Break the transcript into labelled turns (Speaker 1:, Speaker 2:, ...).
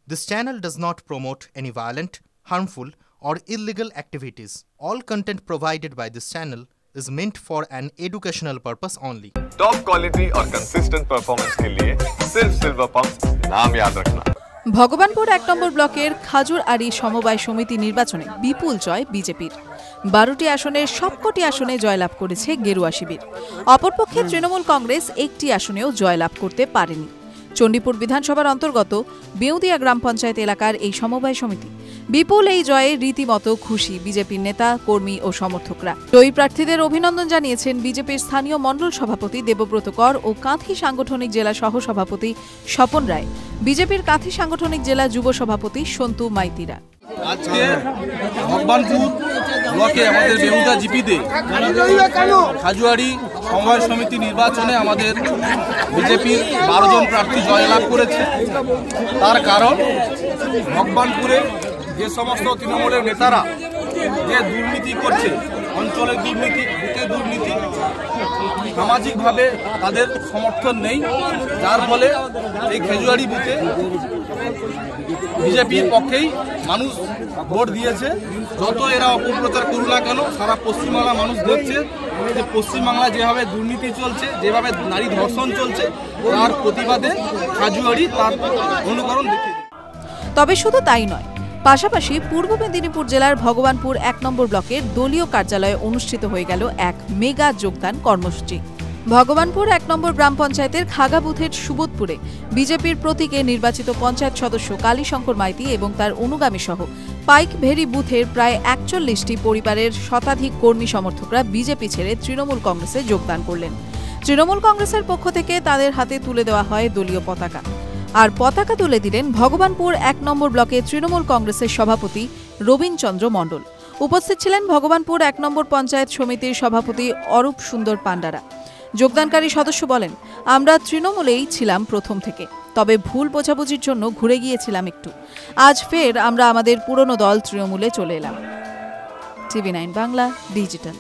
Speaker 1: This channel does not promote any violent, harmful, or illegal activities. All content provided by this channel is meant for an educational purpose only.
Speaker 2: Top quality और consistent performance के लिए सिर्फ silver pump नाम याद रखना।
Speaker 3: ভগবানপুর ১ নম্বর ব্লকের খাজুরআড়ি সমবায় সমিতি নির্বাচনে বিপুল জয় বিজেপির। ১২টি আসনের সবকটি আসনে জয়লাভ করেছে গেরুয়া শিবির। অপরপক্ষে তৃণমূল কংগ্রেস একটি আসনেও জয়লাভ করতে পারেনি। চণ্ডীপুর বিধানসভার অন্তর্গত বেউদিয়া গ্রাম পঞ্চায়েত এলাকার এই সমবায় সমিতি। বিপুল এই জয়ে রীতিমতো খুশি বিজেপির নেতা, কর্মী ও সমর্থকরা। জয়ী প্রার্থীদের অভিনন্দন জানিয়েছেন বিজেপির স্থানীয় মণ্ডল সভাপতি দেবব্রত কর ও কাঁথি সাংগঠনিক জেলা সহ সভাপতি স্বপন রায়, বিজেপির কাঁথি সাংগঠনিক জেলা যুব সভাপতি সন্তু মাইতিরা।
Speaker 4: আজকে ভগবানপুর ব্লকে আমাদের বেহুদা জিপিতে খাজুয়াড়ি সমবায় সমিতি নির্বাচনে আমাদের বিজেপির 12 জন প্রার্থী জয়লাভ করেছে। তার কারণ ভগবানপুরে যে সমস্ত তৃণমূলের নেতারা যে দুর্নীতি করছে, অঞ্চলের দুর্নীতি, বুথের দুর্নীতি, সামাজিকভাবে তাদের সমর্থন নেই, যার ফলে এই খেজুয়াড়ি বুথে বিজেপির পক্ষেই মানুষ ভোট দিয়েছে। যত এরা অপপ্রচার করুক না কেন, সারা পশ্চিমবাংলা মানুষ দেখছে যে পশ্চিমবাংলায় যেভাবে দুর্নীতি চলছে, যেভাবে নারী ধর্ষণ চলছে, তার প্রতিবাদে খাজুয়াড়ি তার অনুকরণ দেখে।
Speaker 3: তবে শুধু তাই নয়, পাশাপাশি পূর্ব মেদিনীপুর জেলার ভগবানপুর ১ নম্বর ব্লকের দলীয় কার্যালয়ে অনুষ্ঠিত হয়ে গেল এক মেগা যোগদান কর্মসূচি। ভগবানপুর ১ নম্বর গ্রাম পঞ্চায়েতের খাগা বুথের সুবোধপুরে বিজেপির প্রতীকে নির্বাচিত পঞ্চায়েত সদস্য কালীশঙ্কর মাইতি এবং তার অনুগামী সহ পাইক ভেরি বুথের প্রায় ৪১টি পরিবারের শতাধিক কর্মী সমর্থকরা বিজেপি ছেড়ে তৃণমূল কংগ্রেসে যোগদান করলেন। তৃণমূল কংগ্রেসের পক্ষ থেকে তাদের হাতে তুলে দেওয়া হয় দলীয় পতাকা। আর পতাকা তুলে দিলেন ভগবানপুর ১ নম্বর ব্লকে তৃণমূল কংগ্রেসের সভাপতি রবীনচন্দ্র মণ্ডল। উপস্থিত ছিলেন ভগবানপুর ১ নম্বর পঞ্চায়েত সমিতির সভাপতি অরূপ সুন্দর পান্ডারা। যোগদানকারী সদস্য বলেন, আমরা তৃণমূলেই ছিলাম প্রথম থেকে, তবে ভুল বোঝাবুঝির জন্য ঘুরে গিয়েছিলাম একটু। আজ ফের আমরা আমাদের পুরনো দল তৃণমূলে চলে এলাম। TV9 Bangla digital.